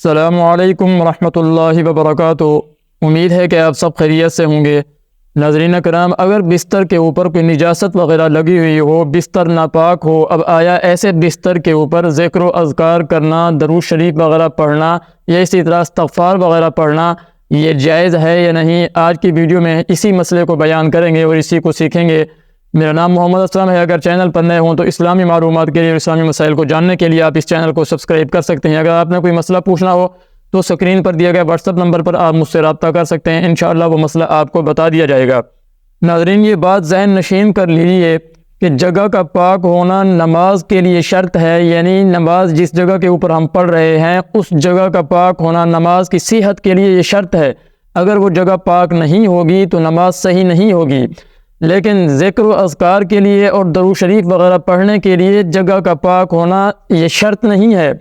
السلام علیکم ورحمۃ اللہ وبرکاتہ۔ امید ہے کہ آپ سب خیریت سے ہوں گے۔ ناظرین کرام، اگر بستر کے اوپر کوئی نجاست وغیرہ لگی ہوئی ہو، بستر ناپاک ہو، اب آیا ایسے بستر کے اوپر ذکر و اذکار کرنا، درود شریف وغیرہ پڑھنا یا اسی طرح استغفار وغیرہ پڑھنا یہ جائز ہے یا نہیں؟ آج کی ویڈیو میں اسی مسئلے کو بیان کریں گے اور اسی کو سیکھیں گے۔ میرا نام محمد اسلم ہے۔ اگر چینل پر نئے ہوں تو اسلامی معلومات کے لیے اور اسلامی مسائل کو جاننے کے لیے آپ اس چینل کو سبسکرائب کر سکتے ہیں۔ اگر آپ نے کوئی مسئلہ پوچھنا ہو تو سکرین پر دیا گیا واٹس ایپ نمبر پر آپ مجھ سے رابطہ کر سکتے ہیں، انشاءاللہ وہ مسئلہ آپ کو بتا دیا جائے گا۔ ناظرین، یہ بات ذہن نشین کر لیجیے کہ جگہ کا پاک ہونا نماز کے لیے شرط ہے، یعنی نماز جس جگہ کے اوپر ہم پڑھ رہے ہیں اس جگہ کا پاک ہونا نماز کی صحت کے لیے یہ شرط ہے۔ اگر وہ جگہ پاک نہیں ہوگی تو نماز صحیح نہیں ہوگی۔ لیکن ذکر و اذکار کے لیے اور درود شریف وغیرہ پڑھنے کے لیے جگہ کا پاک ہونا یہ شرط نہیں ہے۔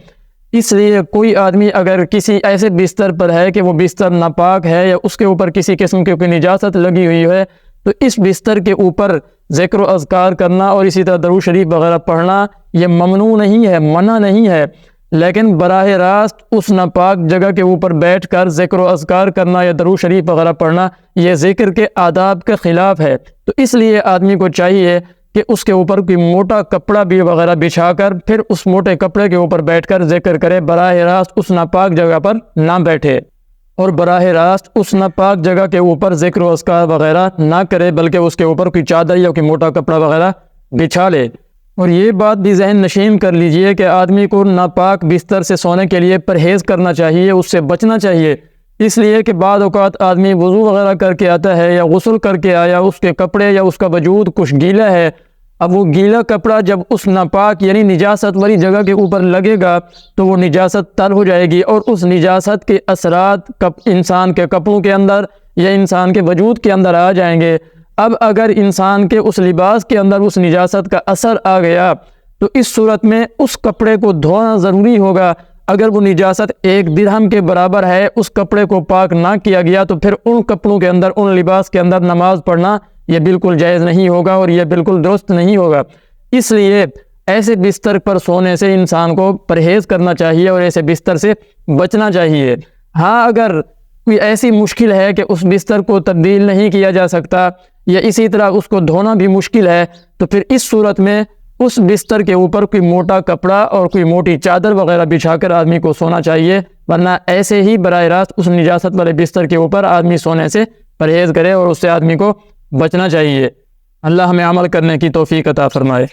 اس لیے کوئی آدمی اگر کسی ایسے بستر پر ہے کہ وہ بستر ناپاک ہے یا اس کے اوپر کسی قسم کی کوئی نجاست لگی ہوئی ہے تو اس بستر کے اوپر ذکر و اذکار کرنا اور اسی طرح درود شریف وغیرہ پڑھنا یہ ممنوع نہیں ہے، منع نہیں ہے۔ لیکن براہ راست اس ناپاک جگہ کے اوپر بیٹھ کر ذکر و اذکار کرنا یا درود شریف وغیرہ پڑھنا یہ ذکر کے آداب کے خلاف ہے۔ تو اس لیے آدمی کو چاہیے کہ اس کے اوپر کوئی موٹا کپڑا بھی وغیرہ بچھا کر پھر اس موٹے کپڑے کے اوپر بیٹھ کر ذکر کرے، براہ راست اس ناپاک جگہ پر نہ بیٹھے اور براہ راست اس ناپاک جگہ کے اوپر ذکر و اذکار وغیرہ نہ کرے، بلکہ اس کے اوپر کوئی چادر یا کوئی موٹا کپڑا وغیرہ بچھا لے۔ اور یہ بات بھی ذہن نشین کر لیجئے کہ آدمی کو ناپاک بستر سے سونے کے لیے پرہیز کرنا چاہیے، اس سے بچنا چاہیے۔ اس لیے کہ بعض اوقات آدمی وضو وغیرہ کر کے آتا ہے یا غسل کر کے آیا، اس کے کپڑے یا اس کا وجود کچھ گیلا ہے، اب وہ گیلا کپڑا جب اس ناپاک یعنی نجاست والی جگہ کے اوپر لگے گا تو وہ نجاست تر ہو جائے گی اور اس نجاست کے اثرات انسان کے کپڑوں کے اندر یا انسان کے وجود کے اندر آ جائیں گے۔ اب اگر انسان کے اس لباس کے اندر اس نجاست کا اثر آ گیا تو اس صورت میں اس کپڑے کو دھونا ضروری ہوگا۔ اگر وہ نجاست 1 درہم کے برابر ہے، اس کپڑے کو پاک نہ کیا گیا تو پھر ان کپڑوں کے اندر، ان لباس کے اندر نماز پڑھنا یہ بالکل جائز نہیں ہوگا اور یہ بالکل درست نہیں ہوگا۔ اس لیے ایسے بستر پر سونے سے انسان کو پرہیز کرنا چاہیے اور ایسے بستر سے بچنا چاہیے۔ ہاں، اگر کوئی ایسی مشکل ہے کہ اس بستر کو تبدیل نہیں کیا جا سکتا یا اسی طرح اس کو دھونا بھی مشکل ہے تو پھر اس صورت میں اس بستر کے اوپر کوئی موٹا کپڑا اور کوئی موٹی چادر وغیرہ بچھا کر آدمی کو سونا چاہیے، ورنہ ایسے ہی براہ راست اس نجاست والے بستر کے اوپر آدمی سونے سے پرہیز کرے اور اس سے آدمی کو بچنا چاہیے۔ اللہ ہمیں عمل کرنے کی توفیق عطا فرمائے۔